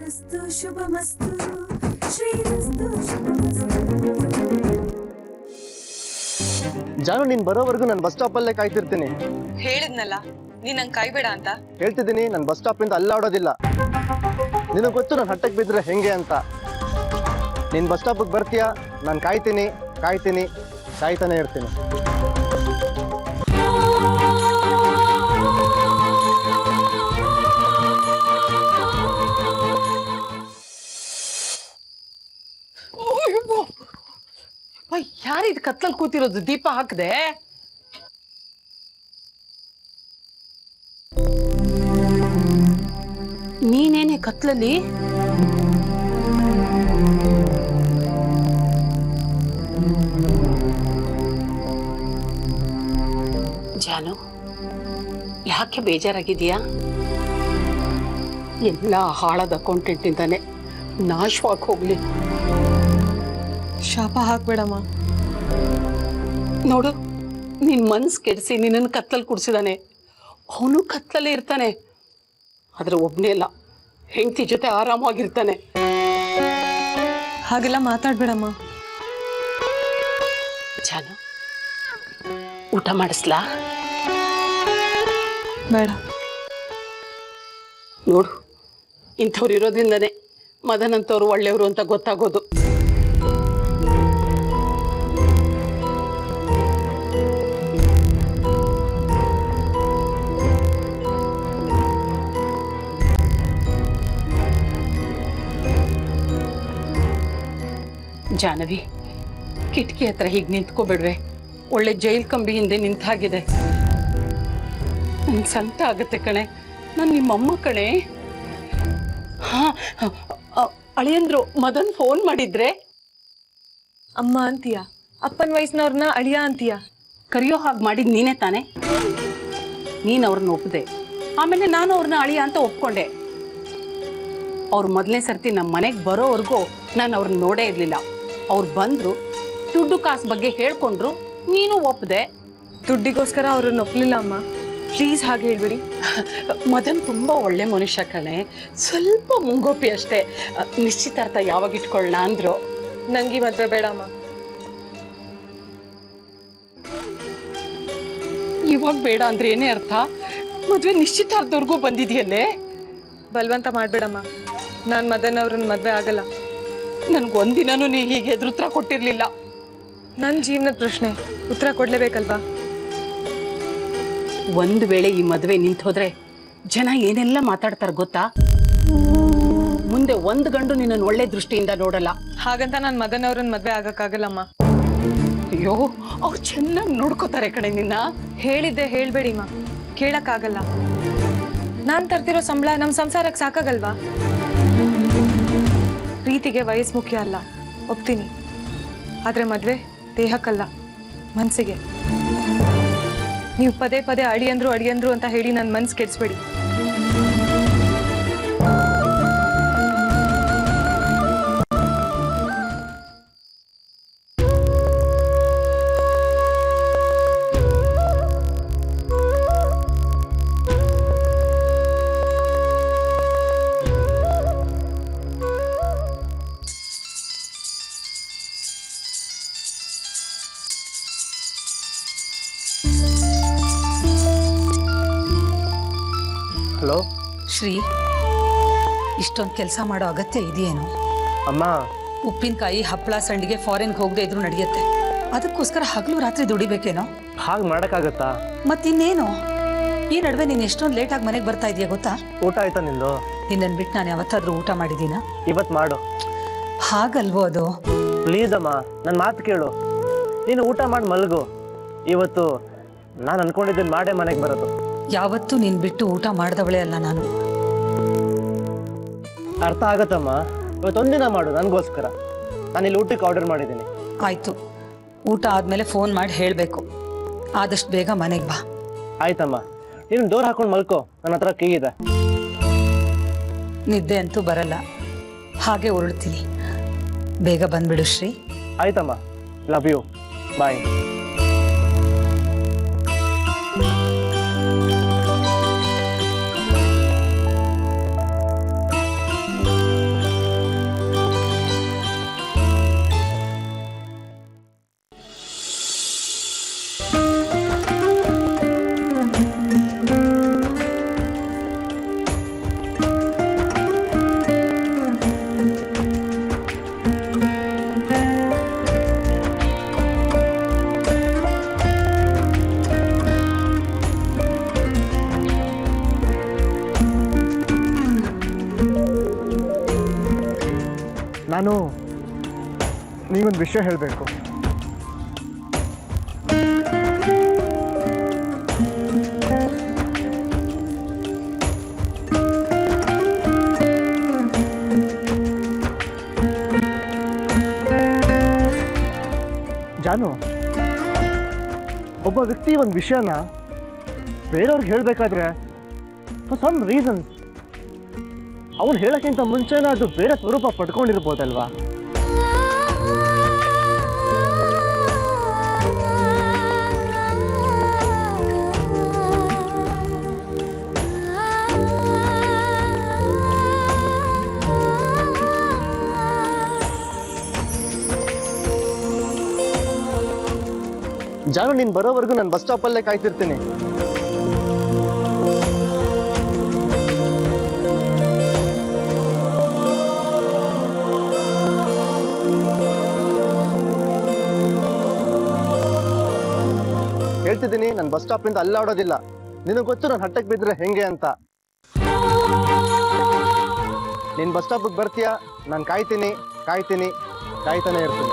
ಶ್ರೀರಸ್ತು ಶುಭಮಸ್ತು ಶ್ರೀರಸ್ತು ಶುಭಮಸ್ತು. ಜಾನು ನೀನ್ ಬರೋವರೆಗೂ ನಾನು ಬಸ್ ಸ್ಟಾಪ್ ಅಲ್ಲೇ ಕಾಯ್ತಿರ್ತೀನಿ. ಹೇಳಿದ್ನಲ್ಲ ನೀನ್ ನಂಗೆ ಕಾಯ್ಬೇಡ ಅಂತ. ಹೇಳ್ತಿದ್ದೀನಿ, ನಾನು ಬಸ್ ಸ್ಟಾಪ್ ಇಂದ ಅಲ್ಲಾಡೋದಿಲ್ಲ. ನಿನಗೆ ಗೊತ್ತು ನಾನು ಹಟ್ಟಕ್ಕೆ ಬಿದ್ರೆ ಹೆಂಗೆ ಅಂತ. ನೀನ್ ಬಸ್ ಸ್ಟಾಪಿಗೆ ಬರ್ತೀಯಾ, ನಾನು ಕಾಯ್ತೀನಿ ಕಾಯ್ತೀನಿ ಕಾಯ್ತಾನೆ ಇರ್ತೀನಿ. ಯಾರಿದ್ ಕತ್ಲಲ್ಲಿ ಕೂತಿರೋದು? ದೀಪ ಹಾಕದೆ? ನೀನೇನೆ ಕತ್ಲಲ್ಲಿ? ಜಾನು, ಯಾಕೆ ಬೇಜಾರಾಗಿದೆಯಾ? ಎಲ್ಲ ಹಾಳಾದ ಅಕೌಂಟೆಂಟ್ ಇಂದಾನೆ ನಾಶವಾಗಿ ಹೋಗ್ಲಿ. ಶಾಪ ಹಾಕ್ಬೇಡಮ್ಮ. ನೋಡು, ನಿನ್ ಮನ್ಸ್ ಕೆಡಿಸಿ ನಿನ್ನನ್ನು ಕತ್ತಲ್ಲಿ ಕುಡ್ಸಿದಾನೆ. ಅವನು ಕತ್ತಲೇ ಇರ್ತಾನೆ, ಆದ್ರೆ ಒಬ್ನೇ ಇಲ್ಲ, ಹೆಂಡತಿ ಜೊತೆ ಆರಾಮಾಗಿರ್ತಾನೆ. ಹಾಗೆಲ್ಲ ಮಾತಾಡ್ಬೇಡಮ್ಮ. ಜಾನು, ಊಟ ಮಾಡಿಸ್ಲಾ? ಬೇಡ. ನೋಡು, ಇಂಥವ್ರು ಇರೋದ್ರಿಂದನೇ ಮದನ್ ಅಂತವ್ರು ಒಳ್ಳೆಯವರು ಅಂತ ಗೊತ್ತಾಗೋದು. ಜಾನವಿ, ಕಿಟಕಿ ಹತ್ರ ಹೀಗೆ ನಿಂತ್ಕೋಬಿಡ್ವೆ? ಒಳ್ಳೆ ಜೈಲ್ ಕಂಬಿ ಹಿಂದೆ ನಿಂತ ಹಾಗಿದೆ. ನನ್ಗೆ ಸಂತ ಆಗುತ್ತೆ ಕಣೆ, ನಾನು ನಿಮ್ಮಮ್ಮ ಕಣೆ. ಹಾ, ಅಳಿಯಂದ್ರು ಮದನ್ ಫೋನ್ ಮಾಡಿದ್ರೆ? ಅಮ್ಮ ಅಂತೀಯ? ಅಪ್ಪನ ವಯಸ್ಸಿನವ್ರನ್ನ ಅಳಿಯ ಅಂತೀಯ? ಕರೆಯೋ ಹಾಗೆ ಮಾಡಿದ್ ನೀನೇ ತಾನೆ? ನೀನು ಅವ್ರನ್ನ ಒಪ್ಪದೆ, ಆಮೇಲೆ ನಾನು ಅವ್ರನ್ನ ಅಳಿಯ ಅಂತ ಒಪ್ಕೊಂಡೆ. ಅವ್ರು ಮೊದಲನೇ ಸರ್ತಿ ನಮ್ಮ ಮನೆಗೆ ಬರೋವರೆಗೂ ನಾನು ಅವ್ರನ್ನ ನೋಡೇ ಇರಲಿಲ್ಲ. ಅವ್ರು ಬಂದ್ರು, ದುಡ್ಡು ಕಾಸು ಬಗ್ಗೆ ಹೇಳ್ಕೊಂಡ್ರು, ನೀನು ಒಪ್ಪದೆ. ದುಡ್ಡಿಗೋಸ್ಕರ ಅವ್ರನ್ನ ಒಪ್ಲಿಲ್ಲ ಅಮ್ಮ, ಪ್ಲೀಸ್ ಹಾಗೆ ಹೇಳ್ಬಿಡಿ. ಮದನ್ ತುಂಬಾ ಒಳ್ಳೆ ಮನುಷ್ಯ ಕಣೆ, ಸ್ವಲ್ಪ ಮುಂಗೋಪಿ ಅಷ್ಟೇ. ನಿಶ್ಚಿತಾರ್ಥ ಯಾವಾಗ ಇಟ್ಕೊಳ್ಳೋಣ ಅಂದ್ರು. ನಂಗೆ ಮದ್ವೆ ಬೇಡ ಅಮ್ಮ. ಇವಾಗ ಬೇಡ ಅಂದ್ರೆ ಏನೇ ಅರ್ಥ? ಮದ್ವೆ ನಿಶ್ಚಿತಾರ್ಥದವರೆಗೂ ಬಂದಿದೆಯಲ್ಲೇ. ಬಲವಂತ ಮಾಡ್ಬೇಡಮ್ಮ, ನಾನು ಮದನ್ ಅವ್ರನ್ನ ಮದ್ವೆ ಆಗಲ್ಲ. ನನ್ಗೊಂದಿನೂ ನೀ ಹೀಗೆ ಎದುರುತ್ತರ ಕೊಟ್ಟಿರ್ಲಿಲ್ಲ. ನನ್ನ ಜೀವನದ ಪ್ರಶ್ನೆ, ಉತ್ತರ ಕೊಡ್ಲೇಬೇಕಲ್ವಾ? ಒಂದು ವೇಳೆ ಈ ಮದುವೆ ನಿಂತು ಹೋದ್ರೆ ಜನ ಏನೆಲ್ಲ ಮಾತಾಡ್ತಾರೆ ಗೊತ್ತಾ? ಮುಂದೆ ಒಂದು ಗಂಡು ನಿನ್ನನ್ನು ಒಳ್ಳೆ ದೃಷ್ಟಿಯಿಂದ ನೋಡಲ್ಲ. ಹಾಗಂತ ನಾನು ಮದನ್ ಅವ್ರನ್ನ ಮದ್ವೆ ಆಗಕ್ಕಾಗಲ್ಲಮ್ಮ. ಅಯ್ಯೋ, ಅವ್ರು ಚೆನ್ನಾಗಿ ನೋಡ್ಕೋತಾರೆ ಕಣೆ ನಿನ್ನ. ಹೇಳಿದ್ದೆ ಹೇಳ್ಬೇಡಿಮ್ಮ, ಕೇಳಕ್ಕಾಗಲ್ಲ. ನಾನು ತರ್ತಿರೋ ಸಂಬಳ ನಮ್ಮ ಸಂಸಾರಕ್ಕೆ ಸಾಕಾಗಲ್ವಾ? ಪ್ರೀತಿಗೆ ವಯಸ್ಸು ಮುಖ್ಯ ಅಲ್ಲ, ಒಪ್ತೀನಿ. ಆದ್ರೆ ಮದ್ವೆ ದೇಹಕ್ಕಲ್ಲ, ಮನ್ಸಿಗೆ. ನೀವು ಪದೇ ಪದೇ ಅಳಿಯಂದ್ರು ಅಂತ ಹೇಳಿ ನನ್ನ ಮನ್ಸು ಕೆಡಿಸ್ಬೇಡಿ. ಹಲೋ ಶ್ರೀ, ಇಷ್ಟೊಂದು ಕೆಲಸ ಮಾಡೋ ಅಗತ್ಯ ಇದೆಯೇನು? ಅಮ್ಮ, ಉಪ್ಪಿನಕಾಯಿ ಹಪ್ಪಳ ಸಂಡಿಗೆ ಫಾರಿನ್ಗೆ ಹೋಗದೆ ಇದ್ರೂ ನಡೆಯುತ್ತೆ. ಅದಕ್ಕೋಸ್ಕರ ಹಗಲು ರಾತ್ರಿ ದುಡಿಬೇಕೇನೋ? ಹಾಗೆ ಮಾಡೋಕ್ಕಾಗತ್ತಾ? ಮತ್ತಿನ್ನೇನು? ಈ ನಡುವೆ ನೀನು ಎಷ್ಟೊಂದು ಲೇಟಾಗಿ ಮನೆಗೆ ಬರ್ತಾ ಇದೆಯಾ ಗೊತ್ತಾ? ಊಟ ಆಯ್ತಾ ನಿಂದು? ನಿನ್ನನ್ನು ಬಿಟ್ಟು ನಾನು ಯಾವತ್ತಾದ್ರೂ ಊಟ ಮಾಡಿದ್ದೀನಾ? ಇವತ್ತು ಮಾಡು. ಹಾಗಲ್ವೋ ಅದು? ಪ್ಲೀಸ್ ಅಮ್ಮ, ನನ್ನ ಮಾತು ಕೇಳು. ನೀನು ಊಟ ಮಾಡಿ ಮಲಗು. ಇವತ್ತು ನಾನು ಅನ್ಕೊಂಡಿದ್ದೇನೆ ಮಾಡೇ ಮನೆಗೆ ಬರೋದು. ಯಾವತ್ತೂ ನೀನು ಬಿಟ್ಟು ಊಟ ಮಾಡಿದವಳೇ ಅಲ್ಲ ನಾನು. ಅರ್ಥ ಆಗತ್ತಮ್ಮ, ಇವತ್ತೊಂದಿನ ಮಾಡು ನನಗೋಸ್ಕರ. ನಾನು ಇಲ್ಲಿ ಊಟಕ್ಕೆ ಆರ್ಡರ್ ಮಾಡಿದ್ದೀನಿ. ಆಯಿತು, ಊಟ ಆದಮೇಲೆ ಫೋನ್ ಮಾಡಿ ಹೇಳಬೇಕು. ಆದಷ್ಟು ಬೇಗ ಮನೆಗೆ ಬಾ. ಆಯ್ತಮ್ಮ, ನೀನು ಡೋರ್ ಹಾಕೊಂಡು ಮಲ್ಕೋ, ನನ್ನ ಹತ್ರ ಕೀ ಇದೆ. ನಿದ್ದೆ ಅಂತೂ ಬರಲ್ಲ, ಹಾಗೆ ಹೊರಡ್ತೀನಿ. ಬೇಗ ಬಂದ್ಬಿಡು ಶ್ರೀ. ಆಯ್ತಮ್ಮ, ಲವ್ ಯು, ಬಾಯ್. ನಾನು ನೀಗೊಂದು ವಿಷಯ ಹೇಳಬೇಕು. ಜಾನು, ಒಬ್ಬ ವ್ಯಕ್ತಿ ಒಂದು ವಿಷಯನ ಬೇರೆಯವ್ರಿಗೆ ಹೇಳಬೇಕಾದ್ರೆ ಫಾರ್ ಸಮ್ ರೀಸನ್ಸ್ ಅವ್ನು ಹೇಳೋಕ್ಕಿಂತ ಮುಂಚೆನೇ ಅದು ಬೇರೆ ಸ್ವರೂಪ ಪಡ್ಕೊಂಡಿರ್ಬೋದಲ್ವಾ? ಜಾನು, ನೀನು ಬರೋವರೆಗೂ ನಾನು ಬಸ್ ಸ್ಟಾಪಲ್ಲೇ ಕಾಯ್ತಿರ್ತೀನಿ. ಹೇಳ್ತಿದ್ದೀನಿ, ನಾನು ಬಸ್ ಸ್ಟಾಪಿಂದ ಅಲ್ಲಾಡೋದಿಲ್ಲ. ನಿನಗೆ ಗೊತ್ತು ನಾನು ಹಟ್ಟಕ್ಕೆ ಬಿದ್ದರೆ ಹೆಂಗೆ ಅಂತ. ನೀನು ಬಸ್ ಸ್ಟಾಪಿಗೆ ಬರ್ತೀಯಾ, ನಾನು ಕಾಯ್ತೀನಿ ಕಾಯ್ತೀನಿ ಕಾಯ್ತಾನೆ ಇರ್ತೀನಿ.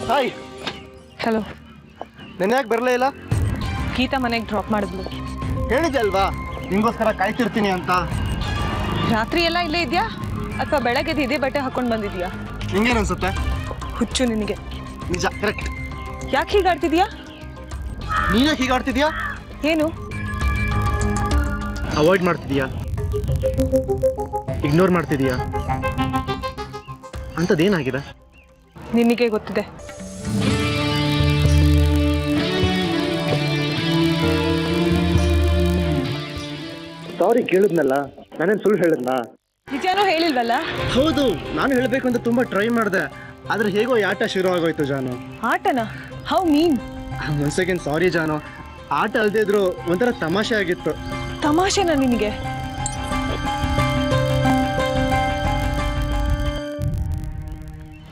ಹಾಯ್. ಹಲೋ. ನೆನ್ನೆ ಯಾಕೆ ಬರಲೇ ಇಲ್ಲ? ಗೀತಾ ಮನೆಗೆ ಡ್ರಾಪ್ ಮಾಡಿದ್ಲು. ಹೇಳಿದೆ ಅಲ್ವಾ ನಿಂಗೋಸ್ಕರ ಕಾಯ್ತಿರ್ತೀನಿ ಅಂತ. ರಾತ್ರಿ ಎಲ್ಲ ಇಲ್ಲೇ ಇದೆಯಾ ಅಥವಾ ಬೆಳಗ್ಗೆ ಇದೇ ಬಟ್ಟೆ ಹಾಕೊಂಡು ಬಂದಿದ್ಯಾ? ನಿಂಗೇನು ಅನ್ಸುತ್ತೆ? ಹುಚ್ಚು ನಿನಗೆ. ನಿಜ, ಕರೆಕ್ಟ್. ಯಾಕೆ ಹೀಗಾಡ್ತಿದ್ಯಾ? ನೀನೇ ಹೀಗಾಡ್ತಿದ್ಯಾ? ಏನು ಅವಾಯ್ಡ್ ಮಾಡ್ತಿದ್ಯಾ, ಇಗ್ನೋರ್ ಮಾಡ್ತಿದ್ಯಾ? ಅಂಥದ್ದೇನಾಗಿದೆ? ನಿನಗೆ ಗೊತ್ತಿದೆ. ಸಾರಿ ಕೇಳಿದ್ನಲ್ಲ, ನಾನೇನು ಸುಳ್ಳು ಹೇಳಿದ್ನಾ? ನಿಜಾನೂ ಹೇಳಿಲ್ವಲ್ಲ? ಹೌದು, ನಾನು ಹೇಳಬೇಕು ಅಂತ ತುಂಬಾ ಟ್ರೈ ಮಾಡಿದೆ, ಆದ್ರೆ ಹೇಗೋ ಈ ಆಟ ಶುರು ಆಗೋಯ್ತು ಜಾನು. ಆಟನ? ಹೌ ಮೀನ್? ಒಂದ್ ಸೆಕೆಂಡ್, ಸಾರಿ ಜಾನು. ಆಟ ಅಲ್ದೇ ಇದ್ರು ಒಂಥರ ತಮಾಷೆ ಆಗಿತ್ತು. ತಮಾಷೆನಾ ನಿನಗೆ?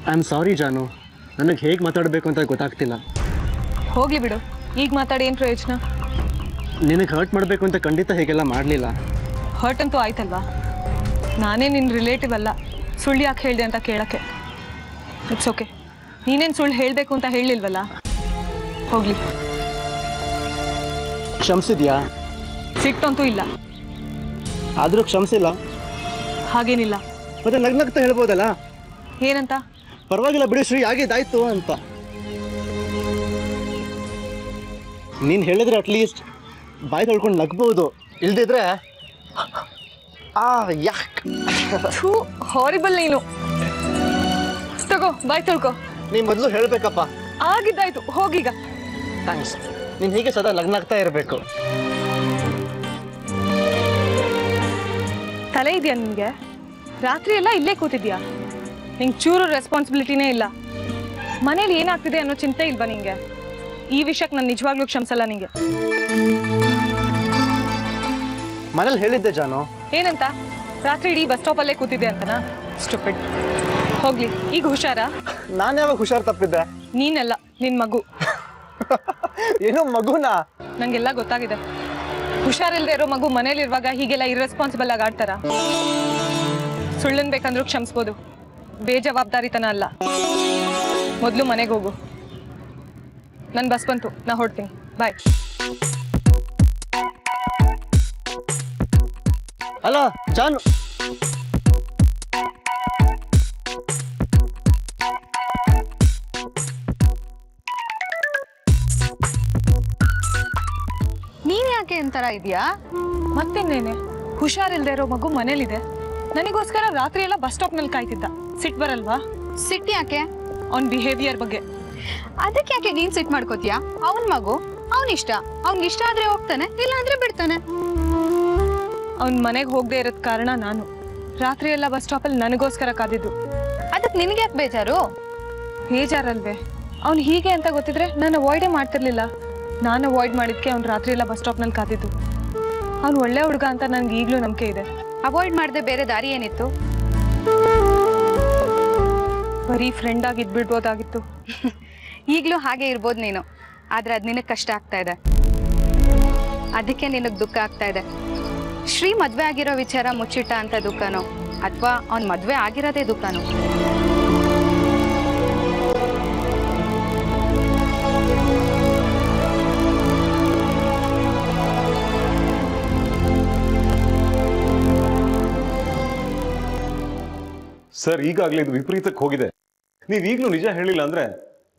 ಐ ಆಮ್ ಸಾರಿ ಜಾನು, ನನಗೆ ಹೇಗೆ ಮಾತಾಡಬೇಕು ಅಂತ ಗೊತ್ತಾಗ್ತಿಲ್ಲ. ಹೋಗ್ಲಿ ಬಿಡು, ಈಗ ಮಾತಾಡಿ ಏನು ಪ್ರಯೋಜನ? ನಿನಗೆ ಹರ್ಟ್ ಮಾಡಬೇಕು ಅಂತ ಖಂಡಿತ ಹೇಗೆಲ್ಲ ಮಾಡಲಿಲ್ಲ. ಹರ್ಟ್ ಅಂತೂ ಆಯ್ತಲ್ವಾ? ನಾನೇ ನಿನ್ನ ರಿಲೇಟಿವ್ ಅಲ್ಲ ಸುಳ್ಳು ಯಾಕೆ ಹೇಳಿದೆ ಅಂತ ಕೇಳೋಕ್ಕೆ. ಇಟ್ಸ್ ಓಕೆ, ನೀನೇನು ಸುಳ್ಳು ಹೇಳಬೇಕು ಅಂತ ಹೇಳಿಲ್ವಲ್ಲ, ಹೋಗ್ಲಿ. ಕ್ಷಮಿಸಿದ್ಯಾ? ಸಿಟ್ಟಂತೂ ಇಲ್ಲ. ಆದರೂ ಕ್ಷಮಿಸಿಲ್ಲ? ಹಾಗೇನಿಲ್ಲ. ಮತ್ತೆ ನಗ್ನಗ್ತಾ ಹೇಳ್ಬೋದಲ್ಲ? ಏನಂತ? ಪರವಾಗಿಲ್ಲ ಬಿಡಿ ಶ್ರೀ, ಆಗಿದ್ದಾಯ್ತು ಅಂತ. ನೀನು ಹೇಳಿದ್ರೆ ಅಟ್ಲೀಸ್ಟ್ ಬಾಯಿ ತೊಳ್ಕೊಂಡು ನಗ್ಬೋದು, ಇಲ್ದಿದ್ರೆ ಯಾಕ್ ಹಾರಿಬಲ್ ನೀನು. ತಗೋ ಬಾಯ್ ತೊಳ್ಕೊ. ನೀನು ಮೊದಲು ಹೇಳಬೇಕಪ್ಪ. ಆಗಿದ್ದಾಯ್ತು, ಹೋಗೀಗ. ಥ್ಯಾಂಕ್ಸ್. ನೀನು ಹೀಗೆ ಸದಾ ನಗ್ನಾಗ್ತಾ ಇರಬೇಕು. ತಲೆ ಇದೆಯಾ ನಿನಗೆ? ರಾತ್ರಿ ಎಲ್ಲ ಇಲ್ಲೇ ಕೂತಿದ್ಯಾ? ನಿಂಗೆ ಚೂರು ರೆಸ್ಪಾನ್ಸಿಬಿಲಿಟಿನೇ ಇಲ್ಲ. ಮನೇಲಿ ಏನಾಗ್ತಿದೆ ಅನ್ನೋ ಚಿಂತೆ ಇಲ್ವಾ ನಿಂಗೆ? ಈ ವಿಷಯಕ್ಕೆ ನಾನು ನಿಜವಾಗ್ಲೂ ಕ್ಷಮಿಸಲ್ಲ ನಿಂಗೆ. ಮನೇಲಿ ಹೇಳಿದ್ದೆ ಜಾನು. ಏನಂತ? ರಾತ್ರಿ ಇಡೀ ಬಸ್ ಸ್ಟಾಪಲ್ಲೇ ಕೂತಿದ್ದೆ ಅಂತನಾ? ಸ್ಟುಪಿಡ್. ಹೋಗ್ಲಿ, ಈಗ ಹುಷಾರಾ? ನಾನು ಯಾವಾಗ ಹುಷಾರ್ ತಪ್ಪಿದ್ದೆ? ನೀನಲ್ಲ, ನಿನ್ ಮಗು. ಏನೋ ಮಗುನಾ? ನಂಗೆಲ್ಲ ಗೊತ್ತಾಗಿದೆ. ಹುಷಾರಿಲ್ದೇ ಇರೋ ಮಗು ಮನೇಲಿರುವಾಗ ಹೀಗೆಲ್ಲ ಇರ್ರೆಸ್ಪಾನ್ಸಿಬಲ್ ಆಗಿ ಆಡ್ತಾರ? ಸುಳ್ಳನ್ ಬೇಕಂದ್ರೂ ಕ್ಷಮಿಸ್ಬೋದು, ಬೇಜವಾಬ್ದಾರಿತನ ಅಲ್ಲ. ಮೊದಲು ಮನೆಗೆ ಹೋಗು. ನನ್ನ ಬಸ್ ಬಂತು, ನಾ ಹೊರಡ್ತೀನಿ. ಬಾಯ್. ಅಲ್ಲ ಜಾನು, ಏನ್ ತರ ಇದೆಯಾ? ಮತ್ತಿನ್ನೇನೆ, ಹುಷಾರಿಲ್ದೇ ಇರೋ ಮಗು ಮನೇಲಿದೆ. ನನಗೋಸ್ಕರ ರಾತ್ರಿ ಎಲ್ಲ ಬಸ್ ಸ್ಟಾಪ್ ನಲ್ಲಿ ಕಾಯ್ತಿದ್ದ. ಸಿಟ್ ಬರಲ್ವಾ? ಸಿಟ್ಟು ಯಾಕೆ? ಅವ್ನ್ ಬಿಹೇವಿಯರ್ ಬಗ್ಗೆ. ಅದಕ್ಕೆ ಯಾಕೆ ನೀನ್ ಸಿಟ್ ಮಾಡ್ಕೋತೀಯಾ? ಅವನ್ ಮಗು, ಅವನಿಷ್ಟ. ಅವ್ನಿಗೆ ಆದ್ರೆ ಹೋಗ್ತಾನೆ, ಇಲ್ಲ ಅಂದ್ರೆ ಬಿಡ್ತಾನೆ. ಅವ್ನ್ ಮನೆಗೆ ಹೋಗದೆ ಇರೋದ್ ಕಾರಣ ನಾನು. ರಾತ್ರಿ ಎಲ್ಲ ಬಸ್ ಸ್ಟಾಪ್ ಅಲ್ಲಿ ನನಗೋಸ್ಕರ ಕಾದಿದ್ದು. ಅದಕ್ ನಿನಗೆ ಯಾಕೆ ಬೇಜಾರು? ಬೇಜಾರಲ್ವೇ? ಅವ್ನು ಹೀಗೆ ಅಂತ ಗೊತ್ತಿದ್ರೆ ನಾನು ಅವಾಯ್ಡೇ ಮಾಡ್ತಿರ್ಲಿಲ್ಲ. ನಾನು ಅವಾಯ್ಡ್ ಮಾಡಿದ್ಕೆ ಅವ್ನು ರಾತ್ರಿ ಎಲ್ಲ ಬಸ್ ಸ್ಟಾಪ್ ನಲ್ಲಿ ಕಾದಿದ್ದು. ಅವ್ನು ಒಳ್ಳೆ ಹುಡುಗ ಅಂತ ನನ್ಗೆ ಈಗ್ಲೂ ನಂಬಿಕೆ ಇದೆ. ಅವಾಯ್ಡ್ ಮಾಡದೆ ಬೇರೆ ದಾರಿ ಏನಿತ್ತು? ಬರೀ ಫ್ರೆಂಡ್ ಆಗಿ ಇದ್ಬಿಡ್ಬೋದಾಗಿತ್ತು. ಈಗ್ಲೂ ಹಾಗೆ ಇರ್ಬೋದು ನೀನು, ಆದ್ರೆ ಅದ್ ನಿನಗ್ ಕಷ್ಟ ಆಗ್ತಾ ಇದೆ. ಅದಕ್ಕೆ ನಿನಗ್ ದುಃಖ ಆಗ್ತಾ ಇದೆ. ಶ್ರೀ ಮದ್ವೆ ಆಗಿರೋ ವಿಚಾರ ಮುಚ್ಚಿಟ್ಟ ಅಂತ ದುಃಖನೋ, ಅಥವಾ ಅವ್ನ್ ಮದ್ವೆ ಆಗಿರೋದೇ ದುಃಖನೋ? ಸರ್, ಈಗಾಗಲೇ ಇದು ವಿಪರೀತಕ್ಕೆ ಹೋಗಿದೆ. ನೀವು ಈಗಲೂ ನಿಜ ಹೇಳಿಲ್ಲ ಅಂದ್ರೆ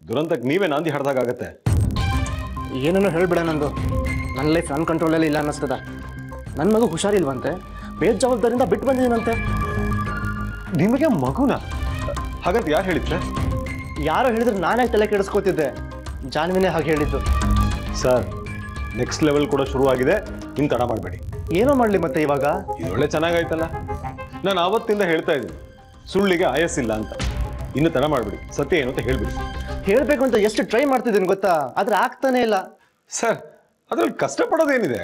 ದುರಂತಕ್ಕೆ ನೀವೇ ನಾಂದಿ ಹಡ್ದಾಗತ್ತೆ. ಏನನ್ನು ಹೇಳ್ಬಿಡ, ನಂದು ನನ್ನ ಲೈಫ್ ನನ್ನ ಕಂಟ್ರೋಲಲ್ಲಿ ಇಲ್ಲ ಅನ್ನಿಸ್ತದ. ನನ್ನ ಮಗು ಹುಷಾರಿಲ್ವಂತೆ, ಬೇಜವಾಬ್ದಾರಿಯಿಂದ ಬಿಟ್ಟು ಬಂದಿದ್ದೀನಂತೆ. ನಿಮಗೆ ಮಗುನ? ಹಾಗಂತ ಯಾರು ಹೇಳಿದ್ರೆ? ಯಾರೋ ಹೇಳಿದ್ರೆ ನಾನೇ ತಲೆ ಕೆಡಿಸ್ಕೋತಿದ್ದೆ. ಜಾನ್ವಿನೇ ಹಾಗೆ ಹೇಳಿದ್ದು. ಸರ್, ನೆಕ್ಸ್ಟ್ ಲೆವೆಲ್ ಕೂಡ ಶುರುವಾಗಿದೆ. ಇನ್ನು ತಡ ಮಾಡಬೇಡಿ. ಏನೋ ಮಾಡಲಿ ಮತ್ತೆ ಇವಾಗ? ಇದು ಒಳ್ಳೆ ಚೆನ್ನಾಗಾಯ್ತಲ್ಲ. ನಾನು ಆವತ್ತಿಂದ ಹೇಳ್ತಾ ಇದ್ದೀನಿ, ಸುಳ್ಳಿಗೆ ಆಯಸ್ಸಿಲ್ಲ ಅಂತ. ಇನ್ನು ತಡ ಮಾಡಬೇಡಿ, ಸತ್ಯ ಏನು ಅಂತ ಹೇಳ್ಬಿಡಿ. ಹೇಳ್ಬೇಕು ಅಂತ ಎಷ್ಟು ಟ್ರೈ ಮಾಡ್ತಿದ್ದೀನಿ ಗೊತ್ತಾ, ಆದ್ರೆ ಆಗ್ತಾನೆ ಇಲ್ಲ. ಸರ್, ಅದ್ರಲ್ಲಿ ಕಷ್ಟಪಡೋದೇನಿದೆ?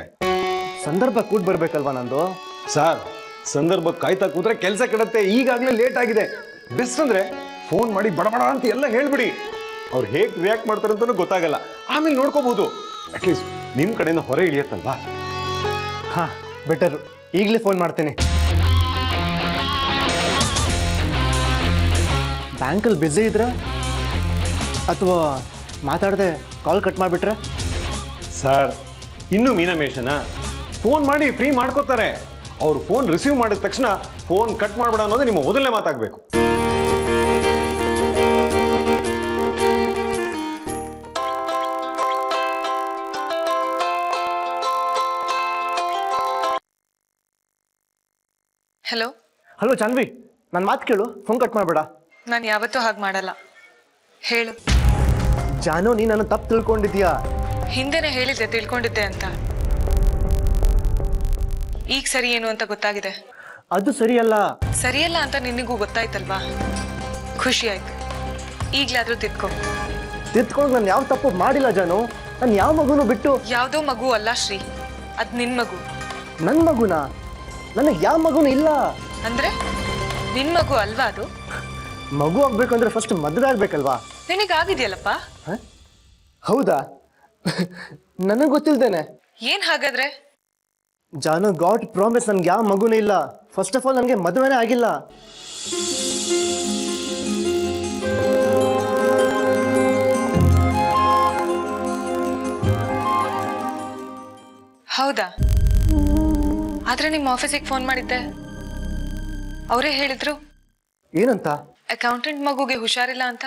ಸಂದರ್ಭ ಕೂಡ್ ಬರ್ಬೇಕಲ್ವಾ ನಂದು? ಸರ್, ಸಂದರ್ಭ ಕಾಯ್ತಾ ಕೂತ್ರೆ ಕೆಲಸ ಕೆಡತ್ತೆ. ಈಗಾಗಲೇ ಲೇಟ್ ಆಗಿದೆ. ಬೆಸ್ಟ್ ಅಂದ್ರೆ ಫೋನ್ ಮಾಡಿ ಬಡಬಡ ಅಂತ ಎಲ್ಲ ಹೇಳ್ಬಿಡಿ. ಅವ್ರು ಹೇಗೆ ರಿಯಾಕ್ಟ್ ಮಾಡ್ತಾರೆ ಅಂತಲೂ ಗೊತ್ತಾಗಲ್ಲ. ಆಮೇಲೆ ನೋಡ್ಕೋಬಹುದು. ಅಟ್ಲೀಸ್ಟ್ ನಿಮ್ಮ ಕಡೆಯಿಂದ ಹೊರ ಇಳಿಯತ್ತಲ್ವಾ? ಹಾ, ಬೆಟರ್. ಈಗಲೇ ಫೋನ್ ಮಾಡ್ತೀನಿ. ಬ್ಯಾಂಕಲ್ಲಿ ಬ್ಯುಸಿ ಇದ್ರೆ ಅಥವಾ ಮಾತಾಡದೆ ಕಾಲ್ ಕಟ್ ಮಾಡಿಬಿಟ್ರೆ? ಸರ್, ಇನ್ನೂ ಮೀನಮೇಶನ ಫೋನ್ ಮಾಡಿ ಫ್ರೀ ಮಾಡ್ಕೋತಾರೆ. ಅವ್ರು ಫೋನ್ ರಿಸೀವ್ ಮಾಡಿದ ತಕ್ಷಣ ಫೋನ್ ಕಟ್ ಮಾಡಬೇಡ ಅನ್ನೋದು ನಿಮ್ಮ ಮೊದಲನೇ ಮಾತಾಗಬೇಕು. ಹಲೋ. ಹಲೋ ಜಾನ್ವಿ, ನನ್ನ ಮಾತು ಕೇಳು, ಫೋನ್ ಕಟ್ ಮಾಡಬೇಡ. ನಾನು ಯಾವತ್ತೂ ಹಾಗೆ ಮಾಡಲ್ಲ. ಹೇಳು. ಜಾನು, ನೀ ನನ್ನ ತಪ್ಪು ತಿಳ್ಕೊಂಡಿದ್ಯಾ. ಹಿಂದೆನೆ ಹೇಳಿದ್ದೆ ತಿಳ್ಕೊಂಡಿದ್ದೆ ಅಂತ. ಈಗ ಸರಿ ಏನು ಅಂತ ಗೊತ್ತಾಗಿದೆ. ಅದು ಸರಿಯಲ್ಲ. ಸರಿಯಲ್ಲ ಅಂತ ನಿನಗೂ ಗೊತ್ತಾಯ್ತಲ್ವಾ? ಖುಷಿ ಆಯ್ತು. ಈಗ್ಲಾದ್ರೂ ತಿದ್ಕೊ. ತಿದ್ಕೊಂಡು ನಾನು ಯಾವ ತಪ್ಪು ಮಾಡಿಲ್ಲ ಜಾನು. ನಾನು ಯಾವ ಮಗುನು ಬಿಟ್ಟು. ಯಾವ್ದೋ ಮಗು ಅಲ್ಲ ಶ್ರೀ, ಅದ್ ನಿನ್ ಮಗು. ನನ್ನ ಮಗುನ? ನನಗೆ ಯಾವ ಮಗುನು ಇಲ್ಲ. ಅಂದ್ರೆ ನಿನ್ ಮಗು ಅಲ್ವಾ ಅದು? ಮಗು ಆಗ್ಬೇಕಂದ್ರೆ ಫಸ್ಟ್ ಮದುವೆ ಆಗ್ಬೇಕಲ್ವಾ? ನಿನಗಾಗಿದೆಯಲ್ಲಪ್ಪ. ಹೌದಾ? ನನಗೆ ಗೊತ್ತಿಲ್ದೇನೆ. ಏನ್ ಹಾಗಾದ್ರೆ? ಜಾನು, ಗಾಡ್ ಪ್ರಾಮಿಸ್, ನನ್ಗೆ ಯಾವ ಮಗುನೇ ಇಲ್ಲ. ಫಸ್ಟ್ ಆಫ್ ಆಲ್ ನನಗೆ ಮದುವೆನೇ ಆಗಿಲ್ಲ. ಹೌದಾ? ಆದ್ರೆ ನಿಮ್ಮ ಆಫೀಸಿಗೆ ಫೋನ್ ಮಾಡಿದ್ದೆ, ಅವರೇ ಹೇಳಿದ್ರು. ಏನಂತ? ಅಕೌಂಟೆಂಟ್ ಮಗುಗೆ ಹುಷಾರಿಲ್ಲ ಅಂತ.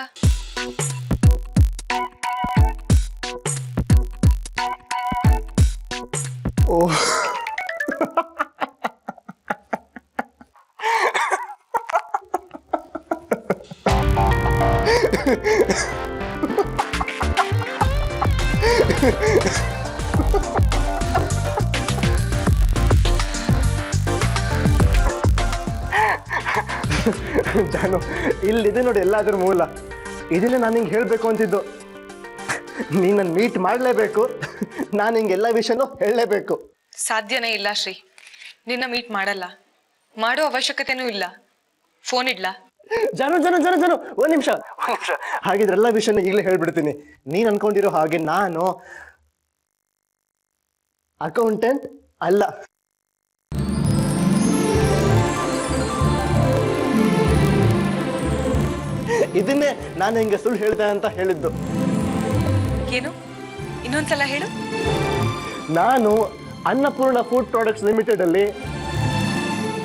ಓ, ಜಾನು, ಇಲ್ಲಿದೆ ನೋಡಿ ಎಲ್ಲಾದ್ರ ಮೂಲ. ಇದನ್ನೇ ನಾನು ಹಿಂಗೆ ಹೇಳಬೇಕು ಅಂತಿದ್ದು. ನೀನು ನನ್ನ ಮೀಟ್ ಮಾಡಲೇಬೇಕು. ನಾನು ಹಿಂಗೆ ಎಲ್ಲ ವಿಷಯನೂ ಹೇಳಲೇಬೇಕು. ಸಾಧ್ಯನೇ ಇಲ್ಲ ಶ್ರೀ, ನಿನ್ನ ಮೀಟ್ ಮಾಡಲ್ಲ. ಮಾಡೋ ಅವಶ್ಯಕತೆನೂ ಇಲ್ಲ. ಫೋನ್ ಇಡ್ಲಾ? ಜಾನು ಜಾನು ಜಾನು ಜಾನು, ಒಂದ್ ನಿಮಿಷ. ಹಾಗಿದ್ರೆ ಎಲ್ಲ ವಿಷಯನ ಈಗಲೇ ಹೇಳ್ಬಿಡ್ತೀನಿ. ನೀನ್ ಅನ್ಕೊಂಡಿರೋ ಹಾಗೆ ನಾನು ಅಕೌಂಟೆಂಟ್ ಅಲ್ಲ. ಇದನ್ನೇ ನಾನು ಹಿಂಗೆ ಸುಳ್ಳು ಹೇಳ್ದೆ ಅಂತ ಹೇಳಿದ್ದು. ಏನು? ಇನ್ನೊಂದ್ಸಲ ಹೇಳು. ನಾನು ಅನ್ನಪೂರ್ಣ ಫುಡ್ ಪ್ರಾಡಕ್ಟ್ಸ್ ಲಿಮಿಟೆಡ್ ಅಲ್ಲಿ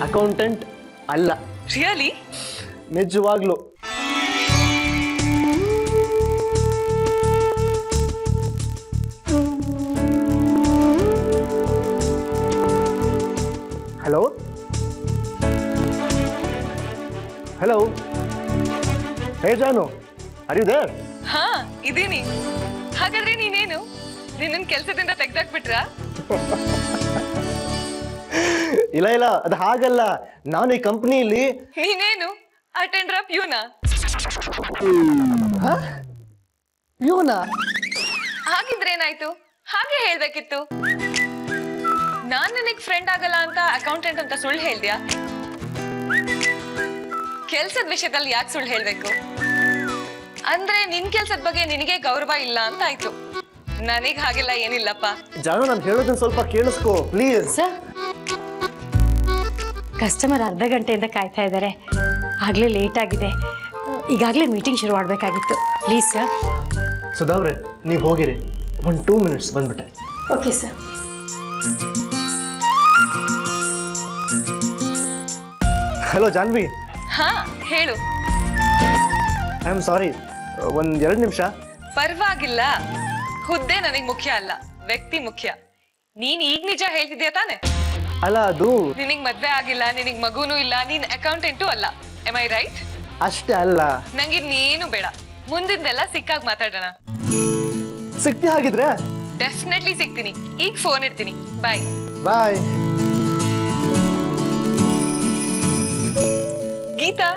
ಅಕೌಂಟೆಂಟ್ ಅಲ್ಲ. ರಿಯಲಿ? ನಿಜವಾಗ್ಲು. Hello, hey Janu, are you there? ಹಾ ಇದೀನಿ. ಹಾಗಾದ್ರೆ ನೀನೇನು ನಿನ್ನ ಕೆಲ್ಸದಿಂದ ತೆಗ್ದಾಕ್ಬಿಟ್ರಾ? ಇಲ್ಲ ಇಲ್ಲ, ಅದು ಹಾಗಲ್ಲ. ನಾನು ಈ ಕಂಪ್ನಿಯಲ್ಲಿ ನೀನೇನು ಅಟೆಂಡ್ರ ಪ್ಯೂನಾ? ಇವನಾ? ಹಾಗಿದ್ರೆ ಏನಾಯ್ತು? ಹಾಗೆ ಹೇಳ್ಬೇಕಿತ್ತು. ನಾನ್ ನಿನಗ್ ಫ್ರೆಂಡ್ ಆಗಲ್ಲ ಅಂತ ಅಕೌಂಟೆಂಟ್ ಅಂತ ಸುಳ್ಳು ಹೇಳ್ದ್ಯಾ? ಕೆಲ್ಸದ ವಿಷಯದಲ್ಲಿ ಯಾಕೆ ಸುಳ್ಳು ಹೇಳ್ಬೇಕು? ಅಂದ್ರೆ ನಿನ್ ಕೆಲ್ಸದ ಬಗ್ಗೆ ನಿನಗೆ ಗೌರವ ಇಲ್ಲ ಅಂತ ಆಯ್ತು. ನನಗ್ ಹಾಗೆಲ್ಲ ಏನಿಲ್ಲಪ್ಪ. ಜಾನು, ನಾನು ಹೇಳೋದನ್ನ ಸ್ವಲ್ಪ ಕೇಳಿಸ್ಕೋ ಪ್ಲೀಸ್. ಸರ್, ಕಸ್ಟಮರ್ ಅರ್ಧ ಗಂಟೆಯಿಂದ ಕಾಯ್ತಾ ಇದ್ದಾರೆ. ಆಗಲೇ ಲೇಟ್ ಆಗಿದೆ. ಈಗಾಗಲೇ ಮೀಟಿಂಗ್ ಶುರು ಮಾಡಬೇಕಾಗಿತ್ತು. Please sir. ಸುಧಾವ್ರೆ, ನೀವು ಹೋಗಿರಿ. 1-2 minutes ಬಂದ್ಬಿಟ್ಟೆ. Okay sir. ಹಲೋ ಜಾನ್ವಿ. ಹಾ ಹೇಳು. ಐ ಆಮ್ ಸಾರಿ, 1-2 ನಿಮಿಷ. ಪರವಾಗಿಲ್ಲ. ಹುದ್ದೆ ನನಗ್ ಮುಖ್ಯ ಅಲ್ಲ, ವ್ಯಕ್ತಿ ಮುಖ್ಯ. ನೀನ್ ಈಗ ನಿಜ ಹೇಳ್ತಿದ್ಯಾ ತಾನೆ? ಅಲ್ಲ, ಅದು ನಿನಗ್ ಮದ್ವೆ ಆಗಿಲ್ಲ, ನಿನಗ್ ಮಗುನೂ ಇಲ್ಲ, ನೀನ್ ಅಕೌಂಟೆಂಟು ಅಲ್ಲ. M I right? ಅಷ್ಟೇ ಅಲ್ಲ. ನಂಗೆ ಇನ್ನೇನು ಬೇಡ. ಮುಂದಿಂದೆಲ್ಲ ಸಿಕ್ಕಾಗ ಮಾತಾಡೋಣ. ಸಿಕ್ತಿ ಹಾಗಿದ್ರೆ? ಡೆಫಿನೆಟ್ಲಿ ಸಿಗ್ತೀನಿ. ಈಗ ಫೋನ್ ಇಡ್ತೀನಿ. ಬಾಯ್ ಬಾಯ್. ಗೀತಾ,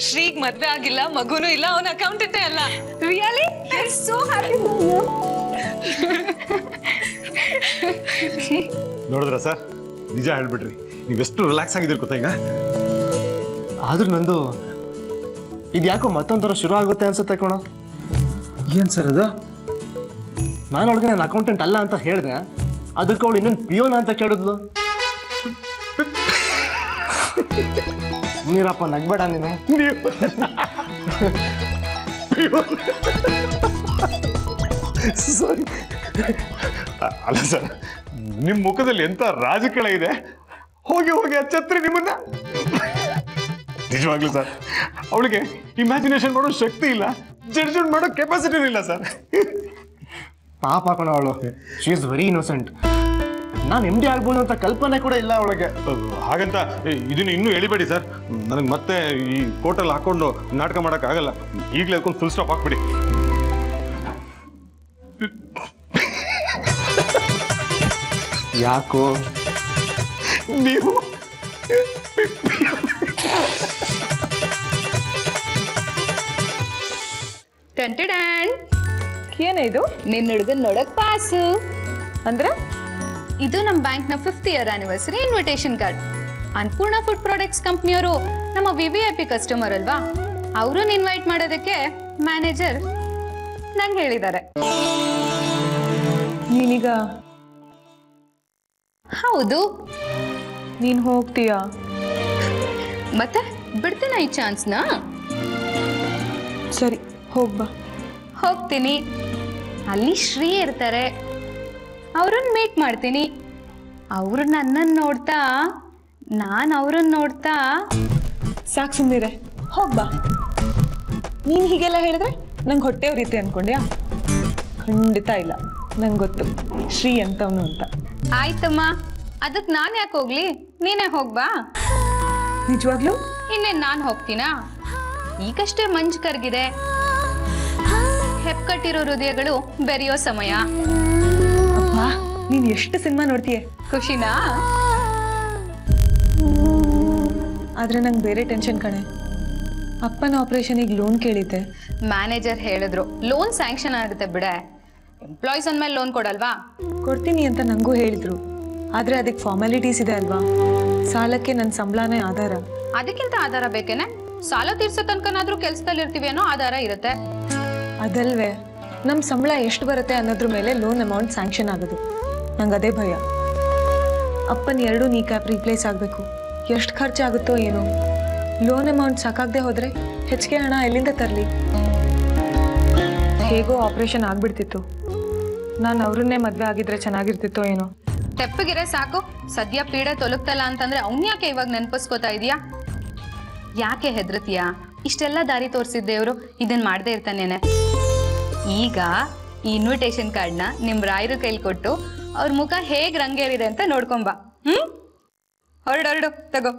ಶ್ರೀಗ್ ಮದ್ವೆ ಆಗಿಲ್ಲ, ಮಗುನೂ ಇಲ್ಲ, ಅವನ ಅಕೌಂಟೆಂಟೇ ಅಲ್ಲ. ರಿಯಲಿ? So happy. ನೋಡಿದ್ರ ಸರ್, ನಿಜ ಹೇಳ್ಬಿಟ್ರಿ. ನೀವೆಷ್ಟು ರಿಲ್ಯಾಕ್ಸ್ ಆಗಿದ್ದೀರಿ ಗೊತ್ತಾ ಈಗ? ಆದ್ರೂ ನಂದು ಇದ್ಯಾಕೋ ಮತ್ತೊಂಥರ ಶುರು ಆಗುತ್ತೆ ಅನ್ಸುತ್ತೆ ಕಣೋ. ಏನ್ ಸರ್ ಅದು? ನಾನು ಅವಳಿಗೆ ನಾನು ಅಕೌಂಟೆಂಟ್ ಅಲ್ಲ ಅಂತ ಹೇಳಿದೆ, ಅದಕ್ಕೆ ಅವಳು ಇನ್ನೊಂದು ಪಿಯೋನ ಅಂತ ಕೇಳಿದ್ಲು. ನೀರಪ್ಪ, ನಗ್ಬೇಡ ನೀನು. ಸಾರಿ. ಅಲ್ಲ ಸರ್, ನಿಮ್ ಮುಖದಲ್ಲಿ ಎಂತ ರಾಜಕೀಯ ಇದೆ. ಹೋಗಿ ಹೋಗಿ ಆ ಛತ್ರಿ ನಿಮ್ಮನ್ನ. ನಿಜವಾಗ್ಲೂ ಸರ್, ಅವಳಿಗೆ ಇಮ್ಯಾಜಿನೇಷನ್ ಮಾಡೋ ಶಕ್ತಿ ಇಲ್ಲ, ಜಡ್ಜ್ಮೆಂಟ್ ಮಾಡೋ ಕೆಪಾಸಿಟಿ ಇಲ್ಲ ಸರ್. ಪಾಪ ಕಣ ಅವಳು. She is very innocent. ನಾನು MD ಆಗ್ಬೋದು ಅಂತ ಕಲ್ಪನೆ ಕೂಡ ಇಲ್ಲ ಅವಳಿಗೆ. ಹಾಗಂತ ಇದನ್ನ ಇನ್ನೂ ಎಳಿಬೇಡಿ ಸರ್. ನನಗೆ ಮತ್ತೆ ಈ ಕೋರ್ಟಲ್ಲಿ ಹಾಕೊಂಡು ನಾಟಕ ಮಾಡೋಕ್ಕಾಗಲ್ಲ. ಈಗಲೇ ಅದಕ್ಕೊಂದು ಫುಲ್ ಸ್ಟಾಪ್ ಹಾಕ್ಬಿಡಿ. ಯಾಕೋ ನೀವು ಏನ ಇದು? ನಿನ್ನ ಹುಡುಗನ್ ನೋಡಕ್ ಪಾಸು. ಅಂದ್ರೆ ಇದು ನಮ್ಮ ಬ್ಯಾಂಕ್ನ 5th year anniversary invitation card. Annapurna food products ಕಂಪ್ನಿಯವರು ನಮ್ಮ VVIP ಕಸ್ಟಮರ್ ಅಲ್ವಾ, ಅವ್ರನ್ನ ಇನ್ವೈಟ್ ಮಾಡೋದಕ್ಕೆ ಮ್ಯಾನೇಜರ್ ನಂಗೆ ಹೇಳಿದ್ದಾರೆ. ನೀನೀಗ ಹೌದು. ನೀನ್ ಹೋಗ್ತೀಯಾ? ಮತ್ತೆ ಬಿಡ್ತೀನ ಈ ಚಾನ್ಸ್ನ? ಸರಿ, ಹೋಗ್ಬಾ. ಹೋಗ್ತೀನಿ. ಅಲ್ಲಿ ಶ್ರೀ ಇರ್ತಾರೆ, ಅವ್ರನ್ನ ಮೀಟ್ ಮಾಡ್ತೀನಿ. ಅವರು ನನ್ನನ್ನು ನೋಡ್ತಾ, ನಾನು ಅವ್ರನ್ನ ನೋಡ್ತಾ. ಸಾಕು, ಸುಮ್ಮನಿರೆ. ಹೋಗ್ಬಾ. ನೀನ್ ಹೀಗೆಲ್ಲ ಹೇಳಿದ್ರೆ ನಂಗೆ ಹೊಟ್ಟೆ ಉರಿತೆ ಅನ್ಕೊಂಡ್ಯಾ? ಖಂಡಿತ ಇಲ್ಲ. ನಂಗೆ ಗೊತ್ತು ಶ್ರೀ ಅಂತವನು ಅಂತ. ಆಯ್ತಮ್ಮ, ಅದಕ್ಕೆ ನಾನು ಯಾಕೆ ಹೋಗ್ಲಿ? ನೀನೇ ಹೋಗ್ಬಾ. ನಿಜವಾಗ್ಲೂ? ಇನ್ನೇನು ನಾನು ಹೋಗ್ತೀನಾ? ಈಗಷ್ಟೇ ಮಂಜು ಕರ್ಗಿದೆ. ಹೆಪ್ಕಟ್ಟಿರೋ ಹೃದಯಗಳು ಬೆರೆಯೋ ಸಮಯ. ಅಪ್ಪ, ನೀನ್ ಎಷ್ಟು ಸಿನಿಮಾ ನೋಡ್ತೀಯ? ಖುಷಿನಾ? ಆದ್ರೆ ನಂಗೆ ಬೇರೆ ಟೆನ್ಷನ್ ಕಣೆ. ಅಪ್ಪನ ಆಪರೇಷನಿಗೆ ಲೋನ್ ಕೇಳಿದ್ದೆ. ಮ್ಯಾನೇಜರ್ ಹೇಳಿದ್ರು ಲೋನ್ ಸ್ಯಾಂಕ್ಷನ್ ಆಗುತ್ತೆ ಬಿಡೆ. ಎಂಪ್ಲಾಯೀಸ್ ಅಂದ್ಮೇಲೆ ಲೋನ್ ಕೊಡಲ್ವಾ? ಕೊಡ್ತೀನಿ ಅಂತ ನಂಗೂ ಹೇಳಿದ್ರು. ಆದ್ರೆ ಅದಕ್ಕೆ ಫಾರ್ಮಾಲಿಟೀಸ್ ಇದೆ ಅಲ್ವಾ? ಸಾಲಕ್ಕೆ ನನ್ನ ಸಂಬಳನೇ ಆಧಾರ. ಅದಕ್ಕಿಂತ ಆಧಾರ ಬೇಕೇನೆ? ಸಾಲ ತೀರ್ಸೋ ತನಕನಾದ್ರೂ ಕೆಲ್ಸದಲ್ಲಿ ಇರ್ತೀವಿ ಅನ್ನೋ ಆಧಾರ ಇರುತ್ತೆ. ಅದಲ್ವೇ, ನಮ್ಮ ಸಂಬಳ ಎಷ್ಟು ಬರುತ್ತೆ ಅನ್ನೋದ್ರ ಮೇಲೆ ಲೋನ್ ಅಮೌಂಟ್ ಸ್ಯಾಂಕ್ಷನ್ ಆಗೋದು. ನಂಗೆ ಅದೇ ಭಯ. ಅಪ್ಪನ 2 ನೀ ಕ್ಯಾಪ್ ರೀಪ್ಲೇಸ್ ಆಗಬೇಕು. ಎಷ್ಟು ಖರ್ಚಾಗುತ್ತೋ ಏನೋ. ಲೋನ್ ಅಮೌಂಟ್ ಸಾಕಾಗದೆ ಹೋದ್ರೆ ಹೆಚ್ಚಿಗೆ ಹಣ ಎಲ್ಲಿಂದ ತರಲಿ? ಹೇಗೋ ಆಪರೇಷನ್ ಆಗ್ಬಿಡ್ತಿತ್ತು. ನಾನು ಅವ್ರನ್ನೇ ಮದುವೆ ಆಗಿದ್ರೆ ಚೆನ್ನಾಗಿರ್ತಿತ್ತೋ ಏನೋ. ತೆಪ್ಪಗಿರೆ ಸಾಕು. ಸದ್ಯ ಪೀಡೆ ತೊಲಗ್ತಲ್ಲ ಅಂತಂದ್ರೆ ಅವ್ನ್ ಯಾಕೆ ಇವಾಗ ನೆನಪಿಸ್ಕೋತಾ ಇದೀಯಾ? ಯಾಕೆ ಹೆದರ್ತೀಯಾ? ಇಷ್ಟೆಲ್ಲ ದಾರಿ ತೋರಿಸಿದ್ದೇವ್ರು ಇದನ್ ಮಾಡದೇ ಇರ್ತಾನೇನೆ. ಈಗ ಈ ಇನ್ವಿಟೇಷನ್ ಕಾರ್ಡ್ನ ನಿಮ್ ರಾಯರು ಕೈಲಿ ಕೊಟ್ಟು ಅವ್ರ ಮುಖ ಹೇಗ್ ರಂಗೇರಿದೆ ಅಂತ ನೋಡ್ಕೊಂಬಾ. ಹೊರಡು ತಗೋ.